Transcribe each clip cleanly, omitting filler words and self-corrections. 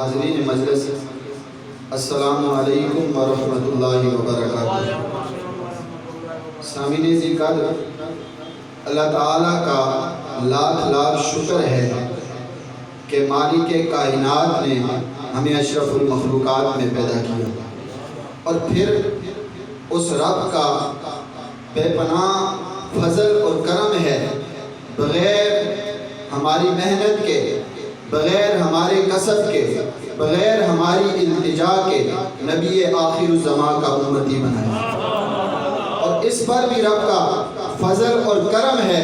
حاضرین مجلس، السلام علیکم ورحمۃ اللہ وبرکاتہ۔ سامعین ذی قدر، اللہ تعالیٰ کا لاکھ لاکھ شکر ہے کہ مالک کائنات نے ہمیں اشرف المخلوقات میں پیدا کیا، اور پھر اس رب کا بے پناہ فضل اور کرم ہے، بغیر ہماری محنت کے، بغیر ہمارے کسب کے، بغیر ہماری التجا کے نبی آخر الزمان کا امتی بنایا۔ اور اس پر بھی رب کا فضل اور کرم ہے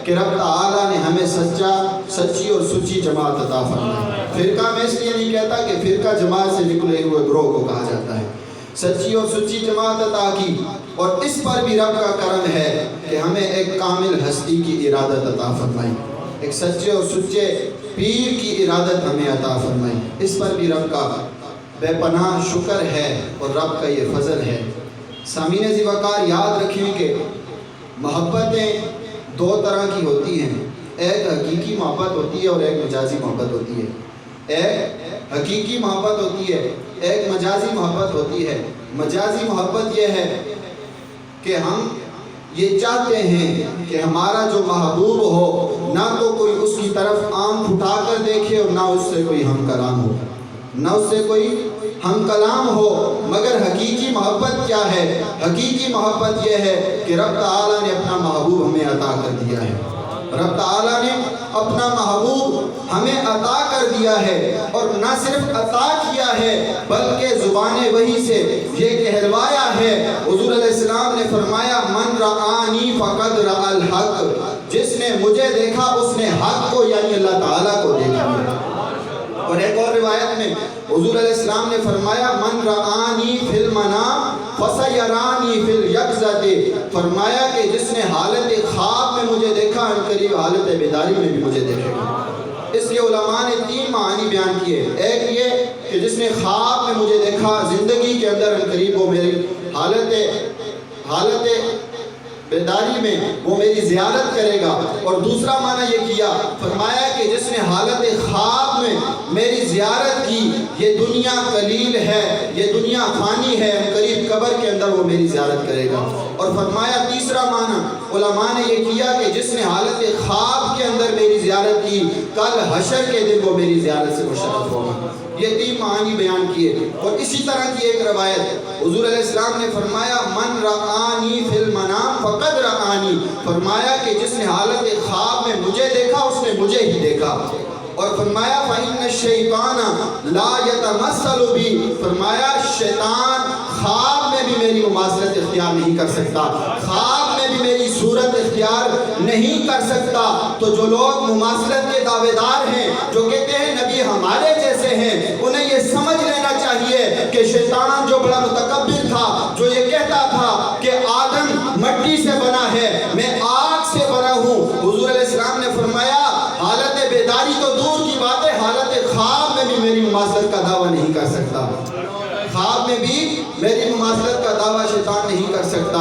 کہ رب تعالیٰ نے ہمیں سچی اور سچی جماعت عطا فرمائی۔ فرقہ میں اس لیے نہیں کہتا کہ فرقہ جماعت سے نکلے ہوئے گروہ کو کہا جاتا ہے، سچی اور سچی جماعت عطا کی، اور اس پر بھی رب کا کرم ہے کہ ہمیں ایک کامل ہستی کی ارادت عطا فرمائی، ایک سچے اور سچے پیر کی ارادت ہمیں عطا فرمائی۔ اس پر بھی رب کا بے پناہ شکر ہے اور رب کا یہ فضل ہے۔ سامعین ذی وقار، یاد رکھیں کہ محبتیں دو طرح کی ہوتی ہیں، ایک حقیقی محبت ہوتی ہے اور ایک مجازی محبت ہوتی ہے۔ ایک حقیقی محبت ہوتی ہے، ایک مجازی محبت ہوتی ہے۔ مجازی محبت یہ ہے کہ ہم یہ چاہتے ہیں کہ ہمارا جو محبوب ہو، نہ تو کوئی اس کی طرف آنکھ اٹھا کر دیکھے اور نہ اس سے کوئی ہم کلام ہو، نہ اس سے کوئی ہم کلام ہو۔ مگر حقیقی محبت کیا ہے؟ حقیقی محبت یہ ہے کہ رب تعالیٰ نے اپنا محبوب ہمیں عطا کر دیا ہے، رب تعالیٰ نے اپنا محبوب ہمیں عطا کر دیا ہے، اور نہ صرف عطا کیا ہے بلکہ زبان وحی سے یہ کہلوایا ہے۔ حضور علیہ السلام نے فرمایا، من رآنی فقد رأى الحق، جس نے مجھے دیکھا اس نے حق کو یعنی اللہ تعالیٰ کو دیکھ لیا۔ اور ایک اور روایت میں حضور علیہ السلام نے فرمایا، من رآنی فی المنام فسیرانی فی الیقظۃ، فرمایا کہ جس نے حالت خواب میں مجھے دیکھا ان قریب حالت بیداری میں بھی مجھے دیکھے گا۔ اس لیے علماء نے تین معنی بیان کیے، ایک یہ کہ جس نے خواب میں مجھے دیکھا زندگی کے اندر ان قریب وہ میری حالت بیداری میں وہ میری زیارت کرے گا، اور دوسرا معنی یہ کیا، فرمایا کہ جس نے حالت خواب میں میری زیارت کی، یہ دنیا قلیل ہے، یہ دنیا فانی ہے، قریب قبر کے اندر وہ میری زیارت کرے گا۔ اور فرمایا تیسرا معنی علماء نے یہ کیا کہ جس نے حالت خواب کے اندر میری زیارت کی، کل حشر کے دن وہ میری زیارت سے مشرف ہوگا۔ یہ تین معنی بیان کیے۔ اور اسی طرح کی ایک روایت حضور علیہ السلام نے فرمایا، من رآنی فی المنام فقد رآنی، فرمایا کہ جس نے حالت خواب میں مجھے دیکھا اس نے مجھے ہی دیکھا۔ اور فرمایا فَإِنَّ الشَّيْطَانَ لَا يَتَمَثَّلُ بِي، فرمایا شیطان خواب میں بھی میری مماثلت اختیار نہیں کر سکتا، خواب میں بھی میری صورت اختیار نہیں کر سکتا۔ تو جو لوگ مماثلت کے دعوے دار ہیں، جو کہتے ہیں نبی ہمارے جیسے ہیں، انہیں یہ سمجھ لینا چاہیے کہ شیطان جو بڑا متکبر تھا، جو یہ کہتا تھا کہ آدم مٹی سے بنا ہے، میں آگ سے بنا ہوں، حضور علیہ السلام نے فرمایا حالت بیداری تو دور کی بات ہے، حالت خواب میں بھی میری مماثلت کا دعویٰ نہیں کر سکتا، خواب میں بھی میری مماثلت کا دعویٰ شیطان نہیں کر سکتا۔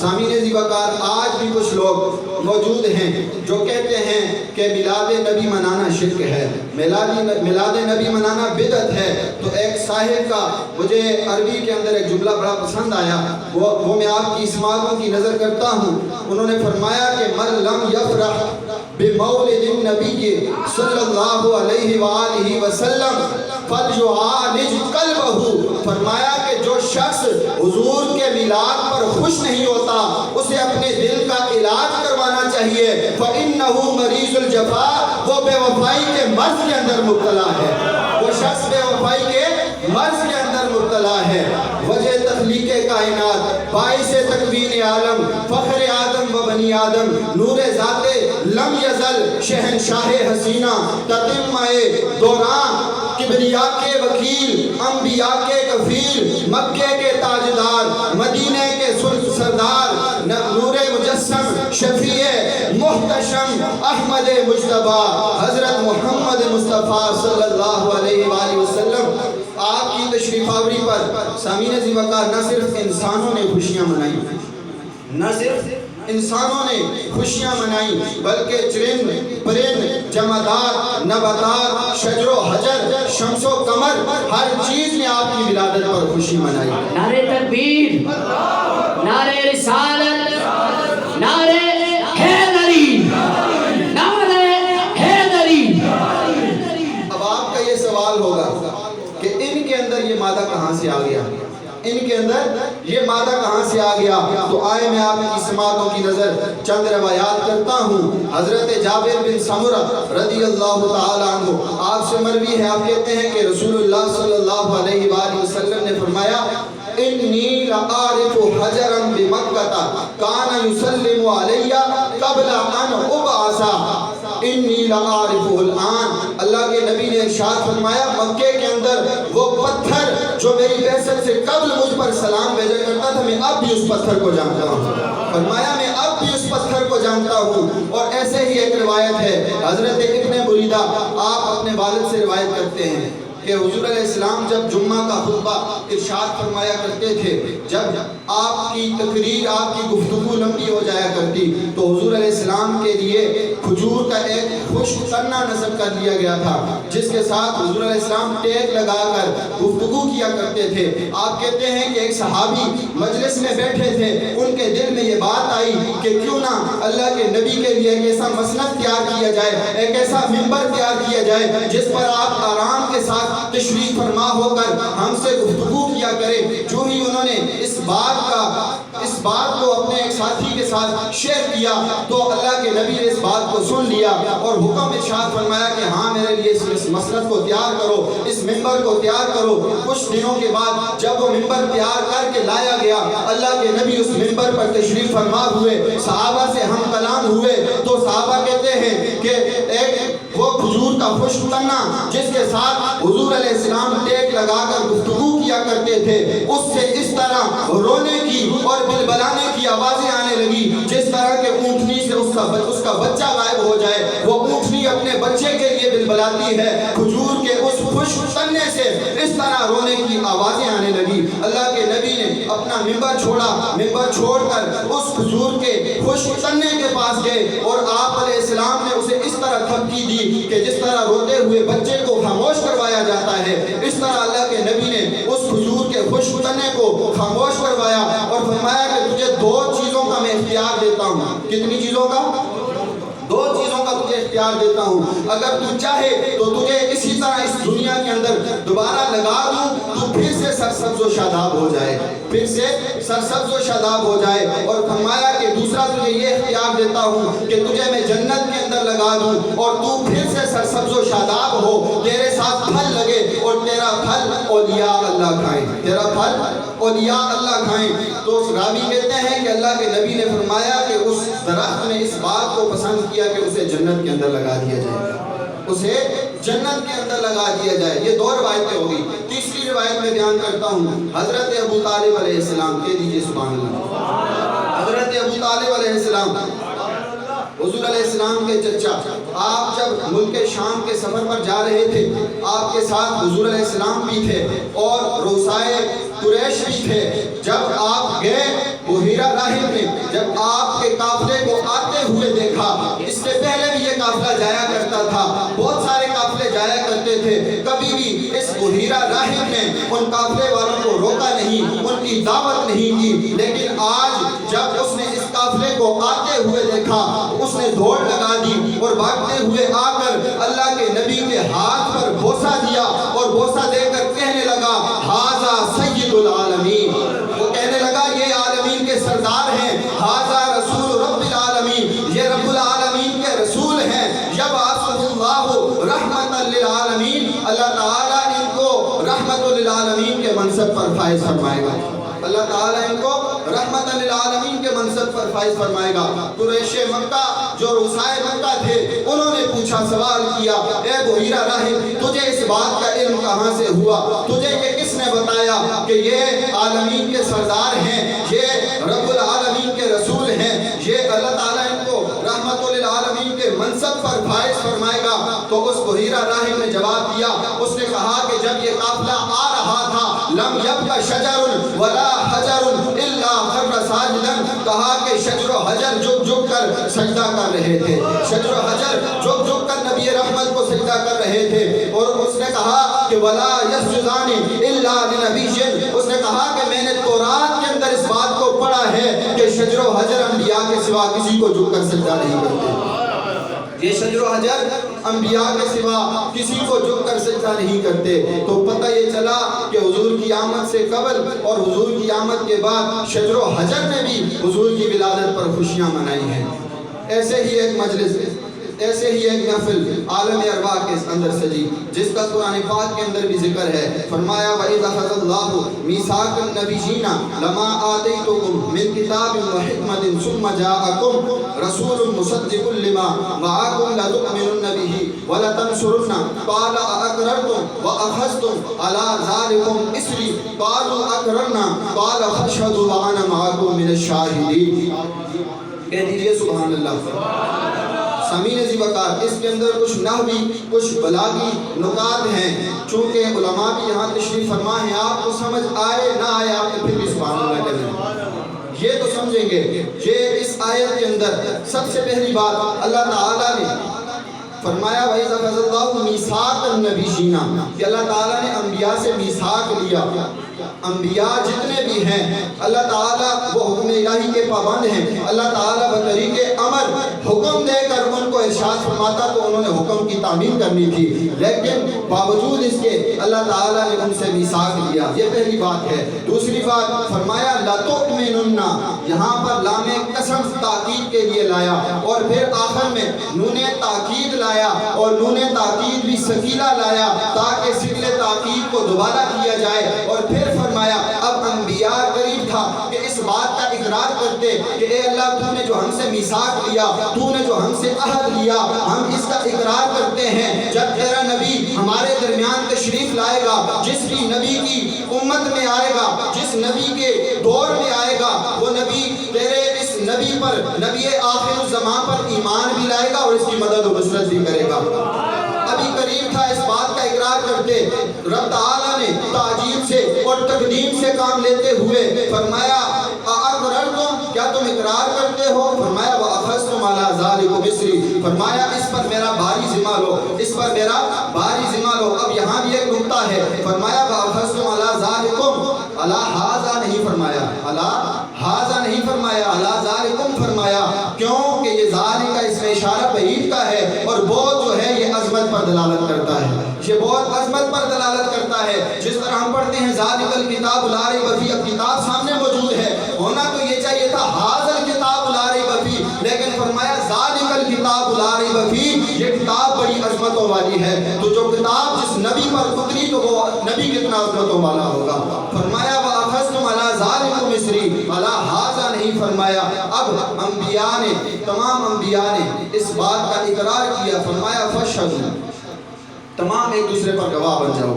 سامعین ذی وقار، آج بھی کچھ لوگ موجود ہیں جو کہتے ہیں کہ میلاد نبی منانا شرک ہے، میلاد نبی منانا بدعت ہے۔ تو ایک صاحب کا مجھے عربی کے اندر ایک جملہ بڑا پسند آیا، وہ میں آپ کی اسماعتوں کی نظر کرتا ہوں۔ انہوں نے فرمایا کہ من لم یفرح بمولد النبی صلی اللہ علیہ وآلہ وسلم فلیعالج قلبہ، فرمایا کہ جو شخص حضور کے میلاد پر خوش نہیں ہوتا اسے اپنے دل کا علاج کروانا چاہیے، فإنہ مریض الجفا، وہ بے وفائی کے مرض کے اندر مبتلا ہے، وہ شخص بے وفائی کے مرض کے اندر مبتلا ہے۔ وجہ تخلیق کائنات، باعث تکوین عالم، فخر آدم و بنی آدم، نور ذات لم یزل، شہنشاہ حسینہ، تتمہ دوران، کبریا کے وکیل، انبیاء کے کفیل، مکے کے تاجدار، مدینہ کے سردار، نور مجسم، شفیع محتشم، احمد مجتبیٰ، حضرت محمد مصطفیٰ صلی اللہ علیہ وآلہ وسلم۔ آپ کی تشریف آوری پر سامعین ذی وقار نہ صرف انسانوں نے خوشیاں منائی، نہ صرف इंसानों ने खुशियाँ मनाई, बल्कि चरिंद परिंद जमादार नबातात शजरो हजर शम्सो कमर हर चीज ने आपकी विलादत पर खुशी मनाई। नारे तकबीर, नारे रिसालत, नारे हैदरी, नारे हैदरी। अब आपका ये सवाल होगा कि इनके अंदर ये मादा कहाँ से आ गया, इनके अंदर ये मादा कहाँ से आ गया। तो आए मैं आपकी समातों की नज़र चंद रवायात करता हूँ। हज़रत जाबिर बिन समुरा रज़ी अल्लाह ताला अन्हु आपसे मरवी है, आप कहते हैं कि रसूलुल्लाह सल्लल्लाहु अलैहि वसल्लम ने फरमाया, इन्नी लआरिफु हजरन बिमक्का काना युसल्लिमु अलैया क़ब्ला अन उबअसा इन्नी लआरिफुल आन। अल्लाह के नबी ने इरशाद फरमाया, मक्के के अंदर वो पत्थर जो मेरी बैसत से कब्ल मुझ पर सलाम भेजा करता था, मैं अब भी उस पत्थर को जानता हूँ। फरमाया मैं अब भी उस पत्थर को जानता हूँ। और ऐसे ही एक रिवायत है, हज़रत इब्न बुरीदा आप अपने वालिद से रिवायत करते हैं कि हुजूर अलैहिस्सलाम जब जुम्मा का खुतबा इरशाद फरमाया करते थे, जब आपकी तकरीर आपकी गुफ्तगू लंबी हो जाया करती तो हुजूर अलैहिस्सलाम के लिए खजूर का एक खुश्क तन्ना नस्ब कर दिया गया था, जिसके साथ हुजूर अलैहिस्सलाम टेक लगाकर गुफ्तगू किया करते थे। आप कहते हैं कि एक सहाबी मजलिस में बैठे थे, उनके दिल में ये बात आई कि क्यों ना अल्लाह के नबी के लिए एक ऐसा मसनद तैयार किया जाए, एक ऐसा मिंबर तैयार किया जाए जिस पर आप आराम के साथ तशरीफ फरमा होकर हमसे गुफ्तगू किया करें। जो ही उन्होंने इस बात को अपने एक साथी के साथ शेयर किया तो अल्लाह के नबी ने इस बात को सुन लिया और हुक्म इरशाद फरमाया कि हाँ मेरे लिए इस मसनद को तैयार करो, इस मिंबर को तैयार करो। कुछ दिनों के बाद जब वो मिंबर तैयार करके लाया गया, अल्लाह के नबी उस मिंबर पर तशरीफ फरमा हुए, सहाबा से हम कलाम हुए तो सहाबा कहते हैं कि एक वो खजूर का खुश्क तन्ना जिसके साथ हुजूर अलैहिस्सलाम टेक लगाकर गुफ्तगू किया करते थे, उससे इस तरह रोने की और बिलबलाने की आवाजें आने लगी जिस तरह के ऊँटनी से उसका बच्चा गायब हो जाए। वो ऊँटनी अपने बच्चे के लिए बिलबलाती है, खजूर के उस खुश्क तन्ने से इस तरह रोने की आवाजें आने लगी। अल्लाह के नबी ने अपना मिंबर छोड़ा, मिंबर छोड़कर उस खजूर के खुश्क तन्ने के पास गए और आप अलैहिस्सलाम ने उसे इस तरह थपकी दी कि जिस तरह रोते हुए बच्चे को खामोश करवाया जाता है, इस तरह अल्लाह के नबी ने उस खजूर के खुश्क तन्ने को खामोश करवाया और फरमाया कि तुझे दो चीज़ों का मैं इख्तियार देता हूँ। कितनी चीज़ों का? दो चीज़ों का तुझे इख्तियार देता हूँ। अगर तू चाहे तो तुझे इसी तरह इस दुनिया के अंदर दोबारा लगा दूँ, तू फिर से सरसब्ज़ व शादाब हो जाए, फिर से सरसब्ज़ व शादाब हो जाए। और फरमाया कि दूसरा तुझे ये इख्तियार देता हूँ कि तुझे मैं जन्नत के अंदर लगा दूँ और तू फिर से सरसब्ज़ व शादाब हो, तेरे साथ फल लगे और तेरा फल औलिया अल्लाह खाएं, तेरा फल औलिया अल्लाह खाएं। तो रावी कहते हैं कि अल्लाह के नबी ने फरमाया कि उस दरख्त ने इस बात को पसंद किया कि उसे जन्नत के अंदर लगा दिया जाए, उसे जन्नत के अंदर लगा दिया जाए। ये दो रवायतें होगी। तीसरी रवायत में बयान करता हूँ, हज़रत अबू तालिब अलैहिस्सलाम, कह दीजिए सुभान अल्लाह। हज़रत अबू तालिब अलैहिस्सलाम हुजूर अलैहिस्सलाम के चचा, आप जब मुल्क शाम के सफ़र पर जा रहे थे, आपके साथ हुजूर अलैहिस्सलाम भी थे और रोसाए कुरैश भी थे। जब आप गए बुहीरा राहिब ने जब आपके काफिले को आते हुए देखा, इससे पहले भी ये काफिला जाया करता था, बहुत सारे काफिले जाया करते थे, कभी भी इस बुहीरा राहिब ने उन काफिले वालों को रोका नहीं, उनकी दावत नहीं की। लेकिन आज जब उसने इस काफिले को आते हुए देखा, उसने दौड़ लगा दी और भागते हुए आकर अल्लाह के नबी के हाथ पर बोसा दिया और बोसा देकर कहने लगा, हाजा सय्यदुल आलमीन। वो कहने लगा ये आलमीन के सरदार हैं, हाजा रसूल रब्बिल आलमीन, ये रब्बुल आलमीन के रसूल हैं। यबअसुहुल्लाहु रहमतल लिल आलमीन, अल्लाह ताला इनको रहमतुल लिल आलमीन के मनसब पर फाइज फरमाएगा, अल्लाह ताला इनको रहमतल लिल आलमीन के मनसब पर फाइज फरमाएगा। कुरैश मक्का जो रुसाए मक्का थे, उन्होंने पूछा, सवाल किया, ए बुहीरा राहिब, तुझे इस बात का इल्म कहाँ से हुआ? तुझे ये किसने बताया कि ये आलमीन के सरदार हैं, ये रब्बुल आलमीन के रसूल हैं, ये अल्लाह ताला इनको रहमतुल लिल आलमीन के मनसब पर फाइज फरमाएगा? तो उस बुहीरा राहिब ने जवाब दिया, उसने कहा कि जब ये काफिला आ रहा था, लम यब्का शजरुन वला हजरुन इल्ला खर्र साजिदन, कहा कि शजर व हजर झुक झुक कर सजदा कर रहे थे, शजर व हजर झुक झुक कर नबी रहमत को सजदा कर रहे थे। और उसने कहा कि वला यस्जुदानी इल्ला लिनबिय्यिन, उसने कहा कि मैंने तौरात के अंदर इस बात को पढ़ा है कि शजर व हजर अंबिया के सिवा किसी को झुक कर सजदा नहीं करते। ये शजर व हजर अंबिया के सिवा किसी को झुक कर सजदा नहीं करते। तो पता ये चला कि हुजूर की आमद से कबल और हुजूर की आमद के बाद शजर व हजर ने भी हुजूर की विलादत पर खुशियां मनाई हैं। ऐसे ही एक मजलिस, ऐसे ही एक महफिल आलम अरवाह के अंदर सजी, जिसका कुरान पाक के अंदर भी जिक्र है। फरमाया वइज़ अख़ज़ल्लाहु मीसाक़न नबिय्यीना लमा आतैतुकुम मिन किताबिन व हिकमतिन सुम्मा जाअकुम रसूलुन मुसद्दिक़ुन लिमा मअकुम लतु'मिनुन्न बिही व लतंसुरुन्ना क़ाल अअक़ररतुम व अख़ज़्तुम अला ज़ालिकुम इस्री क़ालू अक़ररना क़ाल फ़अशहदू व अना मअकुम मिनश शाहिदीन। कह दीजिए सुभान अल्लाह। सामीन ज़िवकार, इसके अंदर कुछ नहवी कुछ बलागी नुकात हैं, चूँकि उलमा भी यहाँ तशरीफ़ फरमा हैं, आपको समझ आए ना आए आपने फिर भी सुभान अल्लाह करें। ये तो समझेंगे ये इस आयत के अंदर सबसे पहली बात अल्लाह ताला ने फरमाया वइज़ अख़ज़ल्लाहु मीसाक़न नबिय्यीना, कि अल्लाह ताला ने अंबिया से मीसाक लिया। अंबिया जितने भी हैं अल्लाह ताला वो हुक्म इलाही के पाबंद हैं। अल्लाह ताला बतरीके अमर हुक्म देकर उनको इरशाद फरमाता तो उन्होंने हुक्म की तामील करनी थी, लेकिन बावजूद इसके अल्लाह ताला ने उनसे मीसाक लिया। ये पहली बात है। दूसरी बात फरमाया लतु'मिनुन्ना, यहाँ पर लामे कसम ताकीद के लिए लाया और फिर आखिर में नूने ताकीद लाया और नूने ताकीद भी सकीला लाया ताकि सिगले ताकीद को दोबारा किया जाए। और फिर फरमाया अब अंबिया करीब था कि इस बात का इकरार करते कि ए अल्लाह तूने जो हमसे मीसाक लिया, तूने जो हमसे अहद लिया, हम इसका इकरार करते हैं जब तेरा नबी हमारे दरमियान तशरीफ लाएगा, जिस भी नबी की उम्मत में आएगा, जिस नबी के दौर में आएगा, वो नबी तेरे इस नबी पर, नबी आखिर ज़मां पर ईमान भी लाएगा और इसकी मदद और नुसरत भी करेगा। अभी करीब था इस बात का इकरार करते, रब ताला ने ताजीब से और तकदीम से काम लेते हुए फरमाया अअक़ररतुम, क्या तुम इकरार करते हो? फरमाया व अख़ज़्तुम अला ज़ालिकुम इस्री, फरमाया इस पर मेरा भारी ज़िम्मा लो, इस पर मेरा भारी ज़िम्मा लो। अब यहाँ भी एक नुक्ता है, फरमाया व अख़ज़्तुम अला ज़ालिकुम, अला हाज़ा नहीं फरमाया, अला हाज़ा नहीं फरमाया, अला ज़ालिकुम फरमाया। क्यों कि ये ज़ालिका इसमें इशारा बईद का है और बहुत जो है ये अज़मत पर दलालत करता है, ये बहुत अज़मत पर दलालत करता है। जिस तरह हम पढ़ते हैं ज़ालिकल किताब ला रैब फ़ीह, अब किताब सामने मौजूद है, होना तो ये चाहिए था हाज़ल किताब ला रैब फ़ीह, लेकिन फरमाया ज़ालिकल किताब ला रैब फ़ीह, ये किताब बड़ी अज़मतों वाली है। तो जो किताब जिस नबी पर उतरी तो वो नबी कितना अज़मतों वाला होगा। फरमाया व अख़ज़्तुम अला ज़ालिकुम इस्री, अला हाज़ा नहीं फरमाया। अब अंबिया ने, तमाम अंबिया ने इस बात का इकरार किया, फरमाया फ़अशहदू, तमाम एक दूसरे पर गवाह बन जाओ।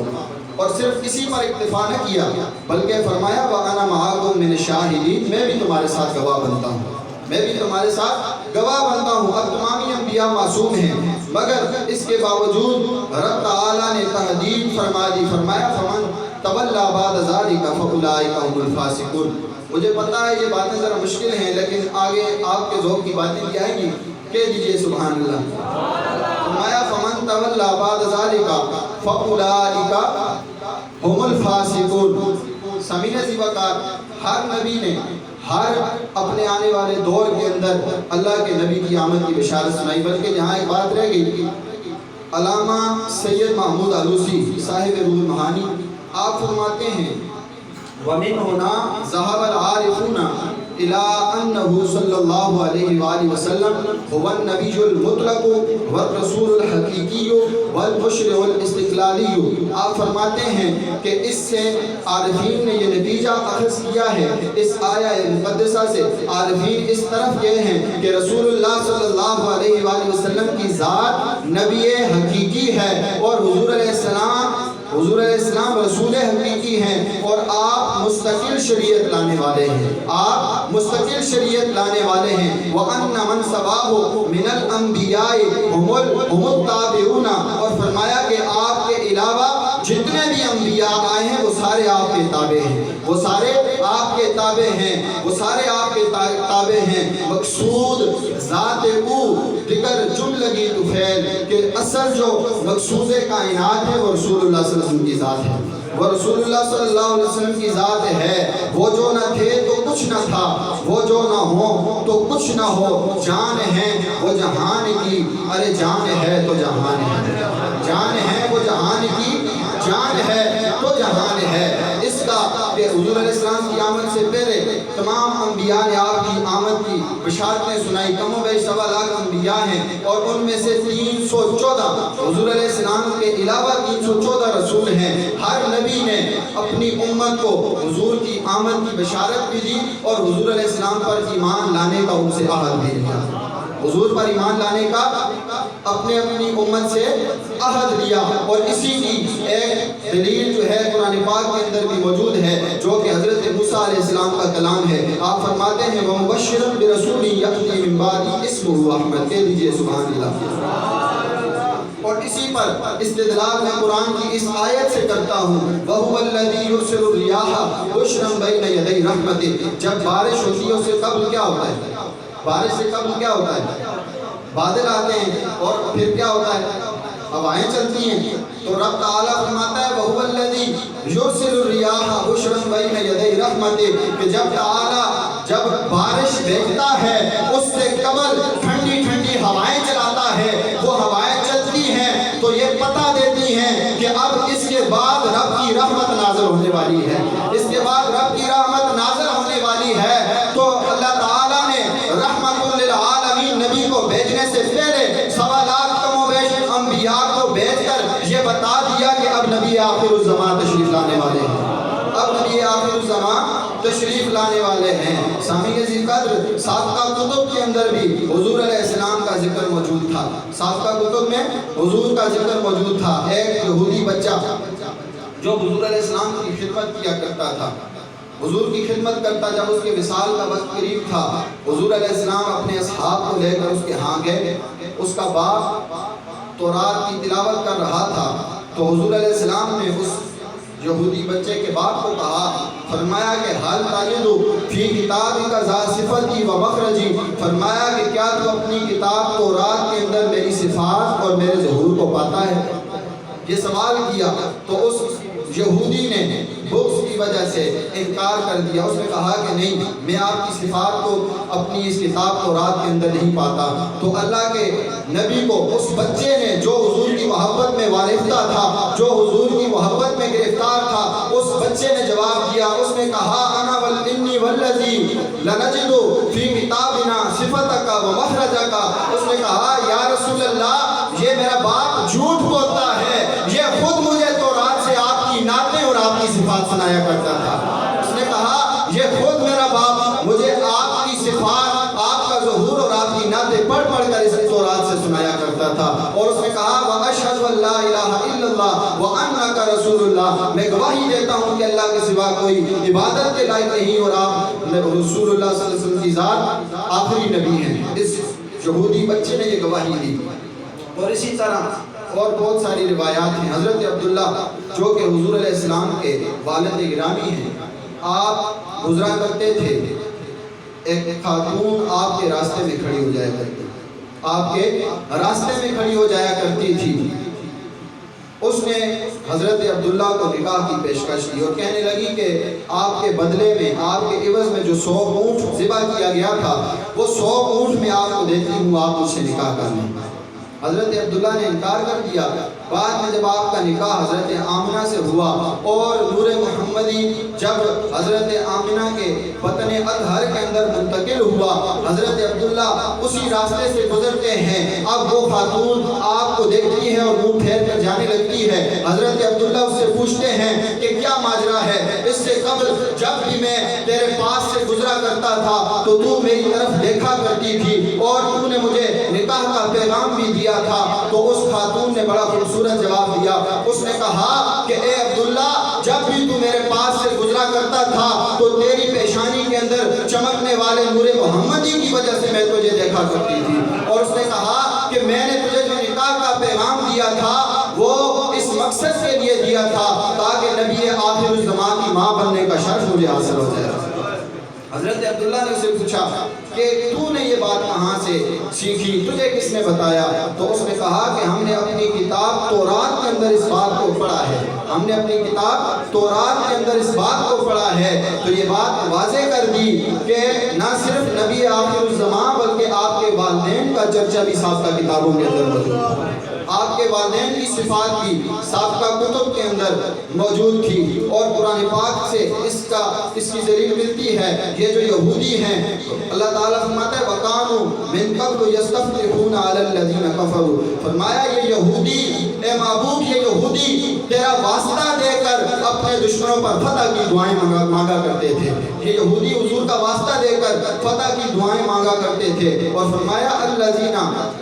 और सिर्फ इसी पर इक्तिफा न किया बल्कि फरमाया व अना मअकुम मिनश शाहिदीन, मैं भी तुम्हारे साथ गवाह बनता हूँ, मैं भी तुम्हारे साथ गवाह बनता हूँ। अब तमामी अंबिया मासूम हैं, मगर इसके बावजूद रब ताला ने तहदीद फरमा दी, फरमाया फमन तवल्ला बाद ज़ालिका फ़उलाइका हुमुल फ़ासिक़ून। मुझे पता है ये बातें ज़रा मुश्किल हैं, लेकिन आगे आपके ज़ौक़ की बातें भी आएंगी, कह दीजिए सुभान अल्लाह। फरमाया फमन तवल्ला बाद ज़ालिका फ़उलाइका हुमुल फ़ासिक़ून। सामीन ज़िवकार, हर नबी ने हर अपने आने वाले दौर के अंदर अल्लाह के नबी की आमद की बिशारत सुनाई। बल्कि यहाँ एक बात रह गई, अल्लामा सैयद महमूद आलूसी साहिब रूहुल महानी आप फरमाते हैं वमिन होना ज़हबल आरिफूना इला अन्नहु सल्लल्लाहु अलैहि वसल्लम हुवन नबियुल मुतलक़ व रसूलुल हकीकिय्यु वल मुशरिउल इस्तिक़लालिय्यु। आप फरमाते हैं कि इससे आरिफीन ने ये नतीजा अख़ज़ किया है, इस आया मुक़द्दसा से आरिफीन इस तरफ गए हैं कि रसूलुल्लाह सल्लल्लाहु अलैहि वसल्लम की ज़ात नबी हकीकी है और हुज़ूर अलैहिस्सलाम रसूल हकीकी हैं और आप मुस्तकिल शरीयत लाने वाले हैं, आप मुस्तकिल शरीयत लाने वाले हैं। व अन्ना मन सवाहु मिनल अंबियाए हुमुल ताबिऊना, और फरमाया कि आपके अलावा जितने भी अंबिया आए हैं वो सारे आपके ताबे हैं, वो सारे आपके ताबे हैं, वो सारे आपके ताबे हैं। मकसूद ज़ात ऊ दिगर जुमलगी तुफैल के असल जो मकसूद कायनात है वो रसूलुल्लाह सल्लल्लाहु अलैहि वसल्लम की ज़ात है, वो रसूलुल्लाह सल्लल्लाहु अलैहि वसल्लम की ज़ात है। वो जो न थे तो कुछ न था, वो जो न हो तो कुछ न हो, जान है वो जहान की, अरे जान है तो जहान है, जान है वो जहान की, जान है तो जहान है। इसका कि हुज़ूर अलैहिस्सलाम की आमद से पहले तमाम अंबिया ने आपकी आमद की बशारतें सुनाई। कमो बेश 1.25 लाख अंबिया हैं और उनमें से 314 हुज़ूर अलैहिस्सलाम के अलावा 314 रसूल हैं। हर नबी ने अपनी उम्मत को हुज़ूर की आमद की बशारत भी दी और हुज़ूर अलैहिस्सलाम पर ईमान लाने का उनसे अहद भी लिया, हुज़ूर पर ईमान लाने का अपने अपनी उम्मत से अहद लिया। और इसी की एक दलील जो है कुरान पाक के अंदर भी मौजूद है, जो कि हज़रत मूसा अलैहिस्सलाम का कलाम है। आप फरमाते हैं व मुबश्शिरन बिरसूलिन यअती मिन बादी इस्मुहु अहमद, कह दीजिए सुभान अल्लाह। और इसी पर इस्तिदलाल मैं कुरान की इस आयत से करता हूँ, वहुवल्लज़ी युरसिलु रियाहा बुशरन बैन यदै रहमतिह। जब बारिश होती है उससे कब्ल क्या होता है? बारिश से कब्ल क्या होता है? बादल आते हैं और फिर क्या होता है? हवाएं चलती हैं। तो रब ताला फरमाता है वहुवल्लज़ी युरसिलु रियाहा बुशरन बैन यदै रहमतिह, कि जब बारिश भेजता है उससे कब्ल ठंडी ठंडी हवाएं चलाता है। वो हवाएं चलती हैं तो ये पता देती हैं कि अब इसके बाद रब की रहमत नाज़िल होने वाली है, इसके बाद रब की रहमत नाज़िल होने वाली है। तो अल्लाह ताला ने रहमतुल लिल आलमीन नबी को भेजने से पहले 1.25 लाख कमोबेश अंबिया को भेजकर ये बता दिया कि अब नबी आखिरुज़ ज़मान तशरीफ लाने वाले हैं, अब नबी आखिरुज़ ज़मान तशरीफ लाने वाले हैं। सामीन ज़िक्र साबका कुतुब के अंदर भी हुज़ूर अलैहिस्सलाम का जिक्र मौजूद था, साबका कुतुब में हुज़ूर का जिक्र मौजूद था। एक यहूदी बच्चा जो हुज़ूर अलैहिस्सलाम की खिदमत किया करता था, हुज़ूर की खिदमत करता, जब उसके विसाल का वक्त करीब था, हुज़ूर अलैहिस्सलाम अपने असहाब को लेकर उसके यहाँ गए। उसका बाप तौरात की तिलावत कर रहा था, तो हुज़ूर अलैहिस्सलाम ने उस यहूदी बच्चे के बाप को कहा, फरमाया कि हाल ताजिदु फी किताबिका ज़ा सिफ़ती व मखरजी, फरमाया कि क्या तू अपनी किताब तौरात के अंदर मेरी सिफ़ात और मेरे ज़हूर को पाता है? ये सवाल किया तो उस यहूदी ने बुग़्ज़ की वजह से इनकार कर दिया। उसने कहा कि नहीं, मैं आपकी सिफ़ात को अपनी इस किताब तौरात के अंदर नहीं पाता। तो अल्लाह के नबी को उस बच्चे ने, जो हुज़ूर की मोहब्बत में वारिफ्ता था, जो हुज़ूर की मोहब्बत में गिरफ्तार था, उस बच्चे ने जवाब दिया। उसने कहा अना वल इन्नी वल्लज़ी लनजिदु फी किताबिना सिफ़तका व मखरजका। उसने कहा या रसूल अल्लाह, ये मेरा बाप झूठ बोलता है, ये खुद मुझे तौरात से आपकी नातें और आपकी सिफ़ात सुनाया करता था। उसने कहा ये खुद मेरा बाप मुझे आपकी सिफ़ात, आपका ज़हूर और आपकी नातें पढ़ पढ़ कर इस तौरात से सुनाया करता था। और उसने कहा व अशहदु अल्ला इलाहा इल्लल्लाह व अन्नका रसूलुल्लाह, मैं गवाही देता हूँ कि अल्लाह के सिवा कोई इबादत के लायक नहीं और आप रसूलुल्लाह सल्लल्लाहु अलैहि वसल्लम की ज़ात आखिरी नबी हैं। इस यहूदी बच्चे ने ये गवाही दी। और इसी तरह और बहुत सारी रिवायात हैं। हज़रत अब्दुल्ला जो कि हुज़ूर अलैहिस्सलाम के वालिद गिरामी हैं, आप गुज़रा करते थे, एक खातून आपके रास्ते में खड़ी हो जाया करती, आपके रास्ते में खड़ी हो जाया करती थी। उसने हज़रत अब्दुल्ला को निकाह की पेशकश की और कहने लगी कि आपके बदले में, आपके इवज़ में जो 100 ऊँट ज़िबा किया गया था, वो 100 ऊँट में आपको देती हूँ, आप मुझसे निकाह कर लें। हज़रत अब्दुल्ला ने इनकार कर दिया। बाद में जब आपका निकाह हज़रत आमिना से हुआ और नूर मोहम्मदी जब हज़रत आमिना के वतन अतहर के अंदर मुंतकिल हुआ, हज़रत अब्दुल्ला उसी रास्ते से गुजरते हैं। अब वो खातून आपको देखती है और मुँह फेर कर जाने लगती है। हज़रत अब्दुल्ला उससे पूछते हैं कि क्या माजरा है? इससे कबल जब भी मैं तेरे पास से गुजरा करता था तो तू मेरी तरफ देखा करती थी और तूने मुझे निकाह का पैगाम भी दिया था। तो उस खातून ने बड़ा खूबसूरत जवाब दिया। उसने कहा कि ए अब्दुल्ला, जब भी तू मेरे पास से गुजरा करता था तो तेरी पेशानी के अंदर चमकने वाले नूरे मोहम्मदी की वजह से मैं तुझे देखा करती थी। और उसने कहा कि मैंने तुझे जो निकाह का पैगाम दिया था वो इस मकसद के लिए दिया था ماں بننے کا شرف مجھے حاصل ہو جائے. حضرت عبداللہ نے اسے پوچھا کہ تو نے یہ بات کہاں سے سیکھی, تجھے کس نے بتایا؟ تو اس نے کہا کہ ہم نے اپنی کتاب تورات کے اندر اس بات کو پڑھا ہے, ہم نے اپنی کتاب تورات کے اندر اس بات کو پڑھا ہے. تو یہ بات واضح کر دی کہ نہ صرف نبی آخر الزمان بلکہ آپ کے والدین کا چرچا بھی سابقہ کتابوں کے اندر موجود تھا, آپ کے والدین کی صفات بھی سابقہ کتب کے اندر موجود تھی. اور قرآن پاک سے اس کی دلیل ملتی ہے. یہ جو یہودی ہیں, اللہ تعالیٰ فرماتا ہے وَقَانُوا مِن قَبْلُ يَسْتَفْتِحُونَ عَلَى الَّذِينَ كَفَرُوا, فرمایا یہ یہودی, اے محبوب یہ یہودی تیرا واسطہ دے کر اپنے دشمنوں پر فتح کی دعائیں مانگا کرتے تھے. یہ یہودی حضور کا واسطہ دے کر فتح کی دعائیں مانگا کرتے تھے. اور فرمایا الَّذِينَ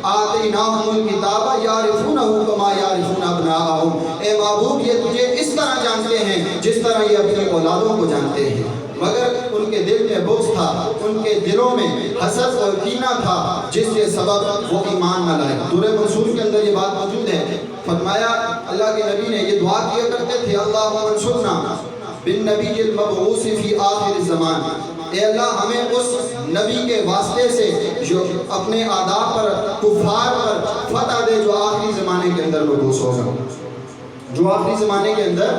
آتَيْنَاهُمُ الْكِتَابَ يَعْرِفُونَهُ كَمَا يَعْرِفُونَ أَبْنَاءَهُمْ, اے محبوب یہ تجھے اس طرح جانتے ہیں جس طرح یہ اپنی اولادوں کو جانتے ہیں. مگر ان کے دل میں بغض تھا, ان کے دلوں میں حسد اور کینہ تھا, جس کے سبب وہ ایمان نہ لائے. سورہ منصور کے اندر یہ بات موجود ہے. فرمایا اللہ کے نبی نے یہ دعا کیا کرتے تھے اللہم انصرنا بالنبی المبعوث فی آخر الزمان, اے اللہ ہمیں اس نبی کے واسطے سے جو اپنے اعداء پر کفار پر فتح دے جو آخری زمانے کے اندر مبعوث ہوگا, جو آخری زمانے کے اندر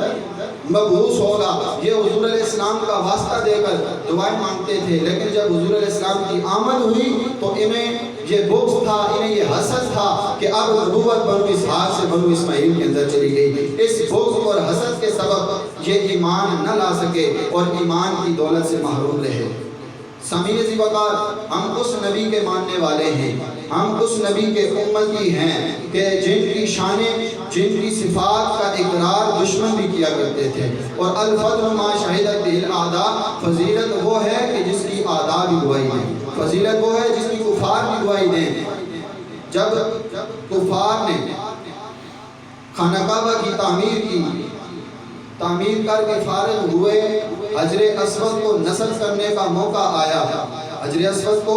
مبعوث ہوگا. یہ حضور علیہ السلام کا واسطہ دے کر دعائیں مانگتے تھے. لیکن جب حضور علیہ السلام کی آمد ہوئی تو انہیں یہ بغض تھا, انہیں یہ حسد تھا کہ اب نبوت بنو اسحاق سے بنو اسماعیل کے اندر چلی گئی. اس بغض اور حسد کے سبب یہ ایمان نہ لا سکے اور ایمان کی دولت سے محروم رہے. سامعین ذی وقار, ہم اس نبی کے ماننے والے ہیں, ہم اس نبی کے امتی ہیں کہ جن کی شانیں, جن کی صفات کا اقرار دشمن بھی کیا کرتے تھے. اور الفضل ما شہدت بہ الاعداء, فضیلت وہ ہے کہ جس کی اعداء بھی گواہی دیں, فضیلت وہ ہے جس کی کفار بھی گواہی دیں. جب کفار نے خانہ کعبہ کی تعمیر کر کے فارغ ہوئے, حجر اسود کو نصب کرنے کا موقع آیا, حجر اسود کو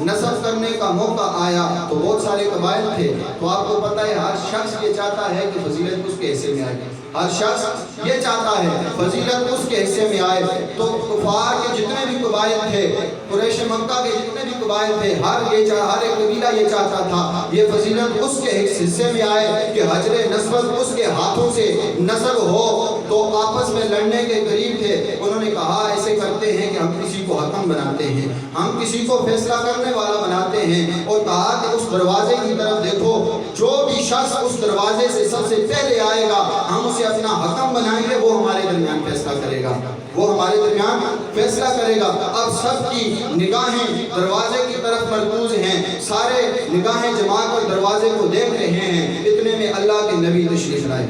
نصب کرنے کا موقع آیا تو بہت سارے قبائل تھے. تو آپ کو پتہ ہے ہر شخص یہ چاہتا ہے کہ فضیلت اس کے حصے میں آئے, ہر شخص یہ چاہتا ہے فضیلت اس کے حصے میں آئے. تو کفار کے جتنے بھی قبائل تھے, قریش مکہ کے جتنے بھی قبائل تھے, ہر ایک قبیلہ یہ چاہتا تھا یہ فضیلت اس کے حصے میں آئے کہ حجر اسود اس کے ہاتھوں سے نصب ہو. تو آپس میں لڑنے کے قریب تھے. انہوں نے کہا ایسے کرتے ہیں کہ ہم کسی کو حکم بناتے ہیں, ہم کسی کو فیصلہ کرنے والا بناتے ہیں. اور کہا کہ اس دروازے کی طرف دیکھو, جو بھی شخص اس دروازے سے سب سے پہلے آئے گا ہم اسے اپنا حکم بنائیں گے, وہ ہمارے درمیان فیصلہ کرے گا, وہ ہمارے درمیان فیصلہ کرے گا. اب سب کی نگاہیں دروازے کی طرف مرکوز ہیں, سارے نگاہیں جما کر دروازے کو دیکھ رہے ہیں. اتنے میں اللہ کے نبی تشریف لائے.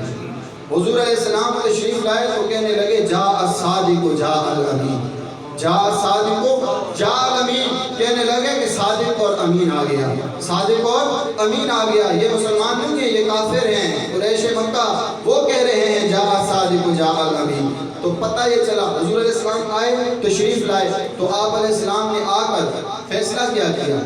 حضور علیہ السلام تشریف لائے تو کہنے لگے جاء الصادق جاء الامین, جاء الصادق جاء الامین, کہنے لگے کہ صادق اور امین آ گیا, صادق اور امین آ گیا. یہ مسلمان نہیں ہیں, یہ کافر ہیں. قریش مکہ وہ کہہ رہے ہیں جاء الصادق جاء الامین. تو پتہ یہ چلا حضور علیہ السلام آئے, تشریف لائے. تو آپ علیہ السلام نے آ کر فیصلہ کیا کیا.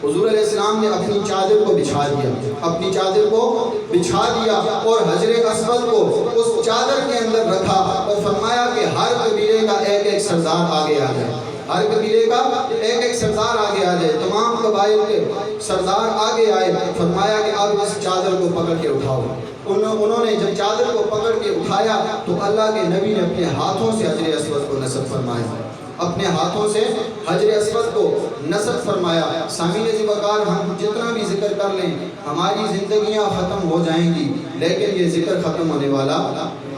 حضور علیہ السلام نے اپنی چادر کو بچھا دیا, اپنی چادر کو بچھا دیا اور حجر اسود کو اس چادر کے اندر رکھا اور فرمایا کہ ہر قبیلے کا ایک ایک سردار آگے آ جائے, ہر قبیلے کا ایک ایک سردار آگے آ جائے. تمام قبائل کے سردار آگے آئے. فرمایا کہ اب اس چادر کو پکڑ کے اٹھاؤ. انہوں نے جب چادر کو پکڑ کے اٹھایا تو اللہ کے نبی نے اپنے ہاتھوں سے حجر اسود کو نصب فرمایا, اپنے ہاتھوں سے حجر اسود کو نصب فرمایا. سامعین ذی وقار, ہم جتنا بھی ذکر کر لیں ہماری زندگیاں ختم ہو جائیں گی, لیکن یہ ذکر ختم ہونے والا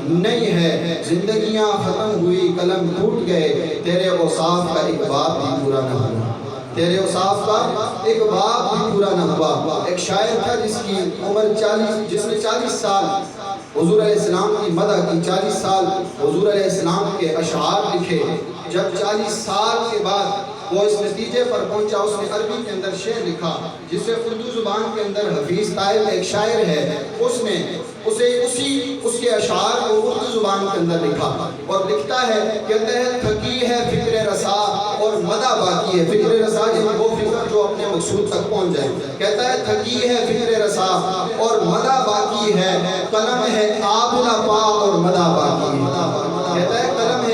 نہیں ہے. زندگیاں ختم ہوئی, قلم ٹوٹ گئے, تیرے اوصاف کا ایک باب بھی پورا نہ ہوا, تیرے اوصاف کا ایک باب بھی پورا نہ ہوا. ایک شاعر تھا جس کی عمر 40, جس نے 40 سال حضور علیہ السلام کی مدح کی, 40 سال حضور علیہ السلام کے اشعار لکھے. جب 40 سال کے بعد وہ اس نتیجے پر پہنچا, اس نے عربی کے اندر شعر لکھا جسے اردو زبان کے اندر حفیظ طائب ایک شاعر ہے, اس نے اس کے اشعار کو اردو زبان کے اندر لکھا اور لکھتا ہے, کہتا ہے تھکی ہے فکر رسا اور مدح باقی ہے. فکر رسا یعنی وہ فکر جو اپنے مقصود تک پہنچ جائے. کہتا ہے تھکی ہے فکر رسا اور مدح باقی ہے, قلم ہے آب نہ پا اور مدح باقی ہے. کہتا ہے قلم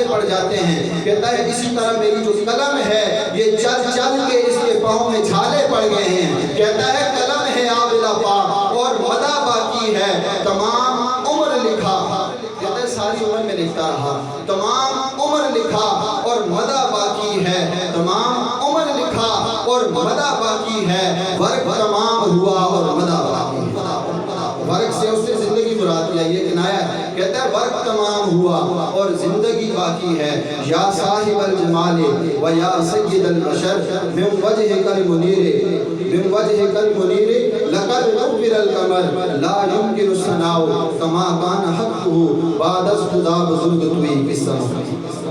پڑ جاتے ہیں. کہتا ہے اسی طرح میری جو قلم ہے یہ چل چل کے اس کے پاؤں میں چھالے پڑ گئے ہیں. کہتا ہے قلم ہے آبلا پا اور مدہ باقی ہے تمام عمر لکھا. کہتا ہے ساری عمر میں لکھتا رہا, تمام عمر لکھا اور مدہ باقی ہے, تمام عمر لکھا اور مدہ باقی ہے, ورق تمام ہوا اور مدہ باقی ہے. ورق سے اس نے زندگی مراد لیا, یہ کنایا ہے. کہتا ہے ورق تمام ہوا اور زندگی باقی ہے. یا صاحب الجمال و یا سید البشر من وجهک المنیر من وجهک المنیر لقد نور القمر لا يمكن الثناء كما كان حقه بعد خدا بزرگ توی قسم.